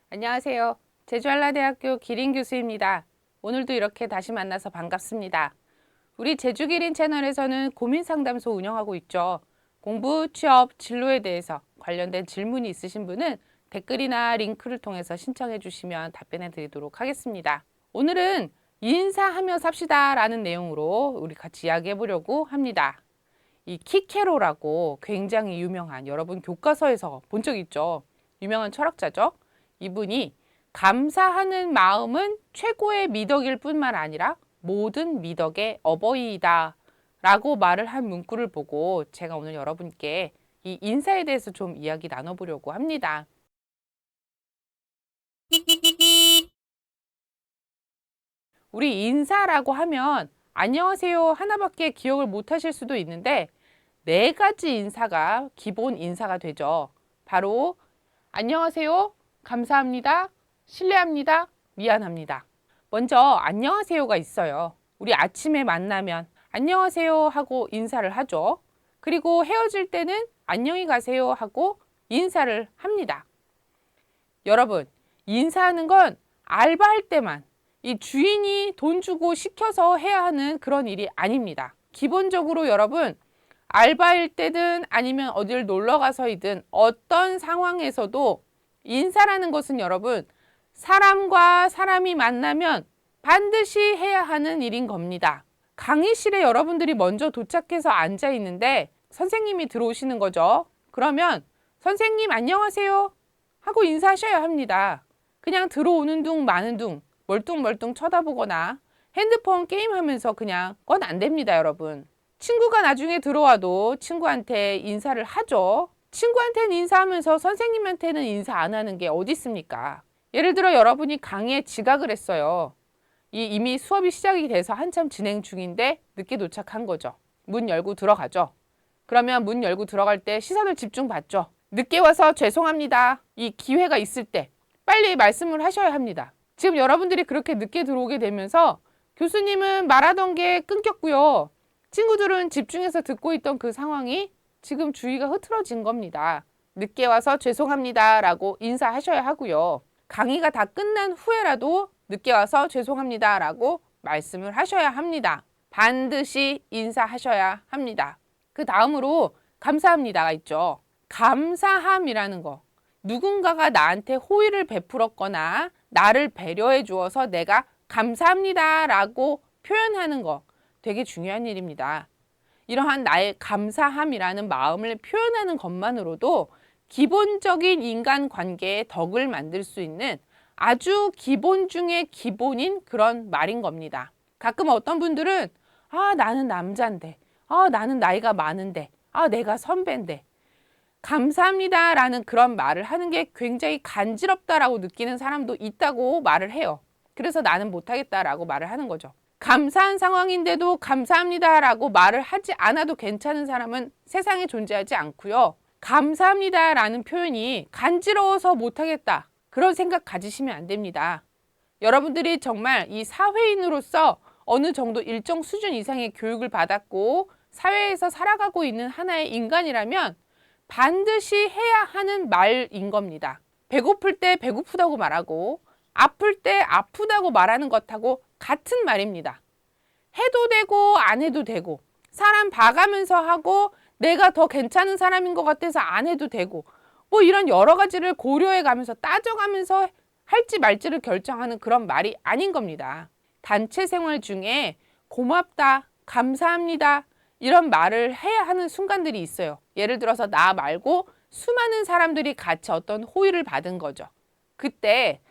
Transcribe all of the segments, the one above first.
안녕하세요. 제주한라대학교 기린 교수입니다. 오늘도 이렇게 다시 만나서 반갑습니다. 우리 제주기린 채널에서는 고민상담소 운영하고 있죠. 공부, 취업, 진로에 대해서 관련된 질문이 있으신 분은 댓글이나 링크를 통해서 신청해 주시면 답변해 드리도록 하겠습니다. 오늘은 인사하며 삽시다 라는 내용으로 우리 같이 이야기해 보려고 합니다. 이 키케로라고 굉장히 유명한, 여러분 교과서에서 본 적 있죠? 유명한 철학자죠. 이분이 감사하는 마음은 최고의 미덕일 뿐만 아니라 모든 미덕의 어버이이다 라고 말을 한 문구를 보고 제가 오늘 여러분께 이 인사에 대해서 좀 이야기 나눠보려고 합니다. 우리 인사라고 하면 안녕하세요 하나밖에 기억을 못 하실 수도 있는데 네 가지 인사가 기본 인사가 되죠. 바로 안녕하세요, 감사합니다, 실례합니다, 미안합니다. 먼저 안녕하세요가 있어요. 우리 아침에 만나면 안녕하세요 하고 인사를 하죠. 그리고 헤어질 때는 안녕히 가세요 하고 인사를 합니다. 여러분, 인사하는 건 알바할 때만 이 주인이 돈 주고 시켜서 해야 하는 그런 일이 아닙니다. 기본적으로 여러분, 알바일 때든 아니면 어딜 놀러 가서이든 어떤 상황에서도 인사라는 것은 여러분, 사람과 사람이 만나면 반드시 해야 하는 일인 겁니다. 강의실에 여러분들이 먼저 도착해서 앉아 있는데 선생님이 들어오시는 거죠. 그러면 선생님 안녕하세요 하고 인사하셔야 합니다. 그냥 들어오는 둥 마는 둥 멀뚱멀뚱 쳐다보거나 핸드폰 게임하면서 그냥 그건 안 됩니다, 여러분. 친구가 나중에 들어와도 친구한테 인사를 하죠. 친구한테는 인사하면서 선생님한테는 인사 안 하는 게 어디 있습니까? 예를 들어 여러분이 강의에 지각을 했어요. 이미 수업이 시작이 돼서 한참 진행 중인데 늦게 도착한 거죠. 문 열고 들어가죠. 그러면 문 열고 들어갈 때 시선을 집중받죠. 늦게 와서 죄송합니다. 이 기회가 있을 때 빨리 말씀을 하셔야 합니다. 지금 여러분들이 그렇게 늦게 들어오게 되면서 교수님은 말하던 게 끊겼고요. 친구들은 집중해서 듣고 있던 그 상황이 지금 주의가 흐트러진 겁니다. 늦게 와서 죄송합니다 라고 인사하셔야 하고요. 강의가 다 끝난 후에라도 늦게 와서 죄송합니다 라고 말씀을 하셔야 합니다. 반드시 인사하셔야 합니다. 그 다음으로 감사합니다가 있죠. 감사함이라는 거. 누군가가 나한테 호의를 베풀었거나 나를 배려해 주어서 내가 감사합니다 라고 표현하는 거 되게 중요한 일입니다. 이러한 나의 감사함이라는 마음을 표현하는 것만으로도 기본적인 인간관계의 덕을 만들 수 있는 아주 기본 중에 기본인 그런 말인 겁니다. 가끔 어떤 분들은 나는 남잔데, 나는 나이가 많은데, 내가 선배인데 감사합니다 라는 그런 말을 하는 게 굉장히 간지럽다라고 느끼는 사람도 있다고 말을 해요. 그래서 나는 못하겠다라고 말을 하는 거죠. 감사한 상황인데도 감사합니다 라고 말을 하지 않아도 괜찮은 사람은 세상에 존재하지 않고요. 감사합니다 라는 표현이 간지러워서 못하겠다 그런 생각 가지시면 안 됩니다. 여러분들이 정말 이 사회인으로서 어느 정도 일정 수준 이상의 교육을 받았고 사회에서 살아가고 있는 하나의 인간이라면 반드시 해야 하는 말인 겁니다. 배고플 때 배고프다고 말하고 아플 때 아프다고 말하는 것하고 같은 말입니다. 해도 되고 안 해도 되고 사람 봐가면서 하고 내가 더 괜찮은 사람인 것 같아서 안 해도 되고 뭐 이런 여러 가지를 고려해 가면서 따져가면서 할지 말지를 결정하는 그런 말이 아닌 겁니다. 단체 생활 중에 고맙다, 감사합니다 이런 말을 해야 하는 순간들이 있어요. 예를 들어서 나 말고 수많은 사람들이 같이 어떤 호의를 받은 거죠. 그때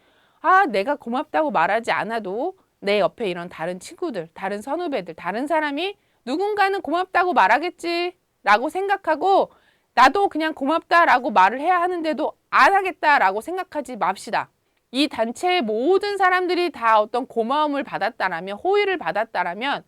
내가 고맙다고 말하지 않아도 내 옆에 이런 다른 친구들, 다른 선후배들, 다른 사람이 누군가는 고맙다고 말하겠지 라고 생각하고 나도 그냥 고맙다라고 말을 해야 하는데도 안 하겠다라고 생각하지 맙시다. 이 단체의 모든 사람들이 다 어떤 고마움을 받았다라면, 호의를 받았다라면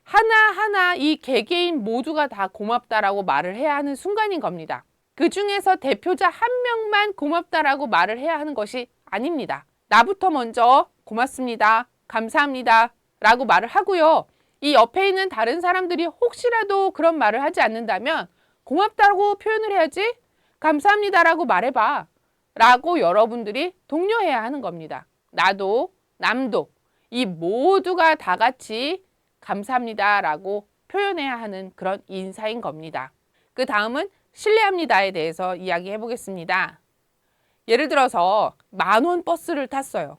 하나하나 이 개개인 모두가 다 고맙다라고 말을 해야 하는 순간인 겁니다. 그 중에서 대표자 한 명만 고맙다라고 말을 해야 하는 것이 아닙니다. 나부터 먼저 고맙습니다, 감사합니다 라고 말을 하고요. 이 옆에 있는 다른 사람들이 혹시라도 그런 말을 하지 않는다면 고맙다고 표현을 해야지 감사합니다라고 말해봐. 라고 여러분들이 독려해야 하는 겁니다. 나도 남도 이 모두가 다 같이 감사합니다 라고 표현해야 하는 그런 인사인 겁니다. 그 다음은 실례합니다에 대해서 이야기해 보겠습니다. 예를 들어서 10,000원 버스를 탔어요.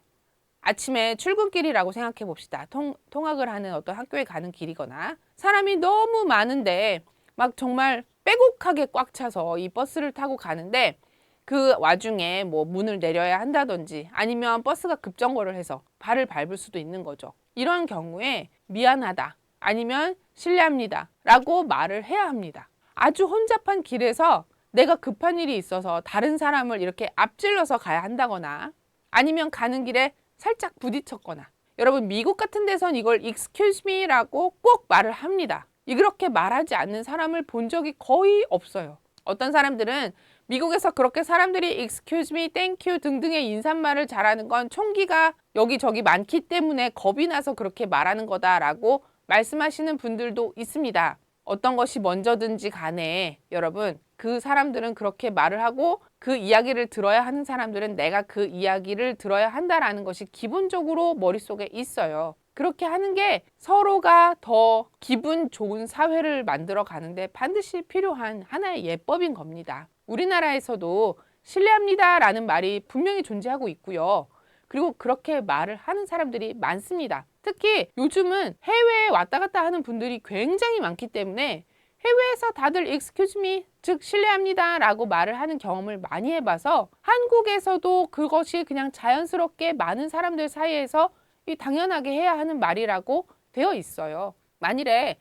아침에 출근길이라고 생각해 봅시다. 통학을 하는 어떤 학교에 가는 길이거나 사람이 너무 많은데 막 정말 빼곡하게 꽉 차서 이 버스를 타고 가는데 그 와중에 뭐 문을 내려야 한다든지 아니면 버스가 급정거를 해서 발을 밟을 수도 있는 거죠. 이런 경우에 미안하다 아니면 실례합니다 라고 말을 해야 합니다. 아주 혼잡한 길에서 내가 급한 일이 있어서 다른 사람을 이렇게 앞질러서 가야 한다거나 아니면 가는 길에 살짝 부딪혔거나 여러분 미국 같은 데선 이걸 excuse me 라고 꼭 말을 합니다. 이렇게 말하지 않는 사람을 본 적이 거의 없어요. 어떤 사람들은 미국에서 그렇게 사람들이 excuse me, thank you 등등의 인사말을 잘하는 건 총기가 여기저기 많기 때문에 겁이 나서 그렇게 말하는 거다라고 말씀하시는 분들도 있습니다. 어떤 것이 먼저든지 간에 여러분 그 사람들은 그렇게 말을 하고 그 이야기를 들어야 하는 사람들은 내가 그 이야기를 들어야 한다라는 것이 기본적으로 머릿속에 있어요. 그렇게 하는 게 서로가 더 기분 좋은 사회를 만들어 가는데 반드시 필요한 하나의 예법인 겁니다. 우리나라에서도 실례합니다 라는 말이 분명히 존재하고 있고요. 그리고 그렇게 말을 하는 사람들이 많습니다. 특히 요즘은 해외에 왔다 갔다 하는 분들이 굉장히 많기 때문에 해외에서 다들 excuse me, 즉 실례합니다 라고 말을 하는 경험을 많이 해봐서 한국에서도 그것이 그냥 자연스럽게 많은 사람들 사이에서 당연하게 해야 하는 말이라고 되어 있어요. 만일에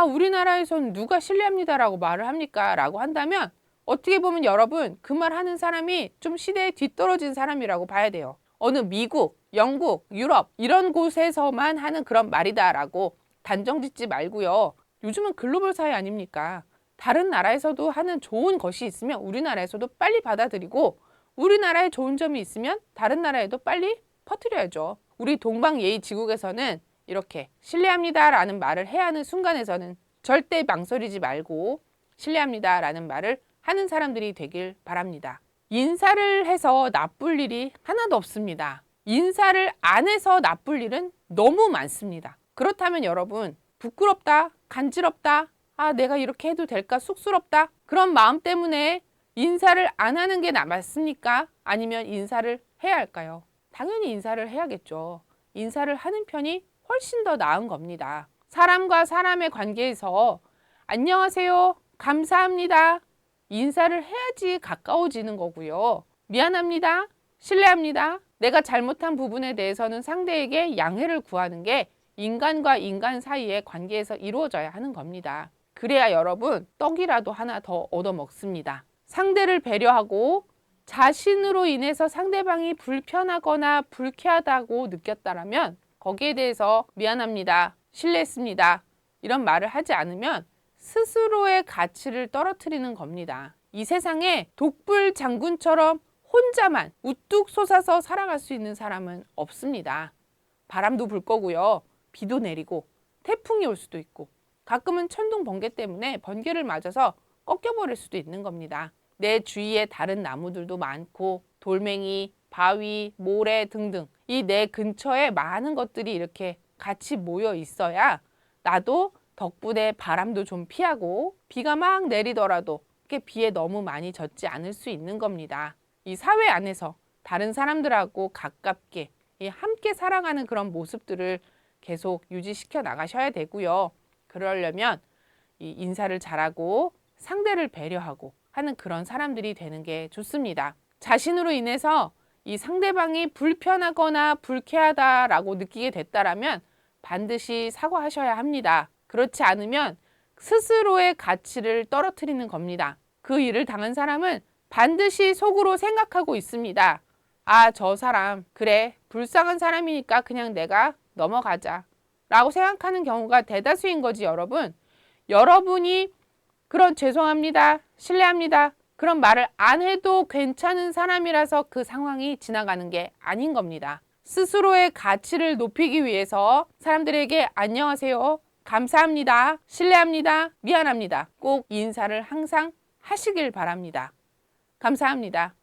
우리나라에서는 누가 실례합니다 라고 말을 합니까? 라고 한다면 어떻게 보면 여러분 그 말 하는 사람이 좀 시대에 뒤떨어진 사람이라고 봐야 돼요. 어느 미국, 영국, 유럽 이런 곳에서만 하는 그런 말이다라고 단정 짓지 말고요. 요즘은 글로벌 사회 아닙니까? 다른 나라에서도 하는 좋은 것이 있으면 우리나라에서도 빨리 받아들이고 우리나라에 좋은 점이 있으면 다른 나라에도 빨리 퍼뜨려야죠. 우리 동방예의지국에서는 이렇게 실례합니다 라는 말을 해야 하는 순간에서는 절대 망설이지 말고 실례합니다 라는 말을 하는 사람들이 되길 바랍니다. 인사를 해서 나쁠 일이 하나도 없습니다. 인사를 안 해서 나쁠 일은 너무 많습니다. 그렇다면 여러분 부끄럽다, 간지럽다, 내가 이렇게 해도 될까 쑥스럽다 그런 마음 때문에 인사를 안 하는 게 맞습니까? 아니면 인사를 해야 할까요? 당연히 인사를 해야겠죠. 인사를 하는 편이 훨씬 더 나은 겁니다. 사람과 사람의 관계에서 안녕하세요, 감사합니다 인사를 해야지 가까워지는 거고요. 미안합니다, 실례합니다 내가 잘못한 부분에 대해서는 상대에게 양해를 구하는 게 인간과 인간 사이의 관계에서 이루어져야 하는 겁니다. 그래야 여러분 떡이라도 하나 더 얻어먹습니다. 상대를 배려하고 자신으로 인해서 상대방이 불편하거나 불쾌하다고 느꼈다라면 거기에 대해서 미안합니다, 실례했습니다 이런 말을 하지 않으면 스스로의 가치를 떨어뜨리는 겁니다. 이 세상에 독불 장군처럼 혼자만 우뚝 솟아서 살아갈 수 있는 사람은 없습니다. 바람도 불 거고요. 비도 내리고 태풍이 올 수도 있고 가끔은 천둥 번개 때문에 번개를 맞아서 꺾여버릴 수도 있는 겁니다. 내 주위에 다른 나무들도 많고 돌멩이, 바위, 모래 등등 이 내 근처에 많은 것들이 이렇게 같이 모여 있어야 나도 덕분에 바람도 좀 피하고 비가 막 내리더라도 이렇게 비에 너무 많이 젖지 않을 수 있는 겁니다. 이 사회 안에서 다른 사람들하고 가깝게 함께 살아가는 그런 모습들을 계속 유지시켜 나가셔야 되고요. 그러려면 이 인사를 잘하고 상대를 배려하고 하는 그런 사람들이 되는 게 좋습니다. 자신으로 인해서 이 상대방이 불편하거나 불쾌하다라고 느끼게 됐다라면 반드시 사과하셔야 합니다. 그렇지 않으면 스스로의 가치를 떨어뜨리는 겁니다. 그 일을 당한 사람은 반드시 속으로 생각하고 있습니다. 저 사람 그래 불쌍한 사람이니까 그냥 내가 넘어가자 라고 생각하는 경우가 대다수인 거지 여러분. 여러분이 그런 죄송합니다, 실례합니다 그런 말을 안 해도 괜찮은 사람이라서 그 상황이 지나가는 게 아닌 겁니다. 스스로의 가치를 높이기 위해서 사람들에게 안녕하세요, 감사합니다, 실례합니다, 미안합니다 꼭 인사를 항상 하시길 바랍니다. 감사합니다.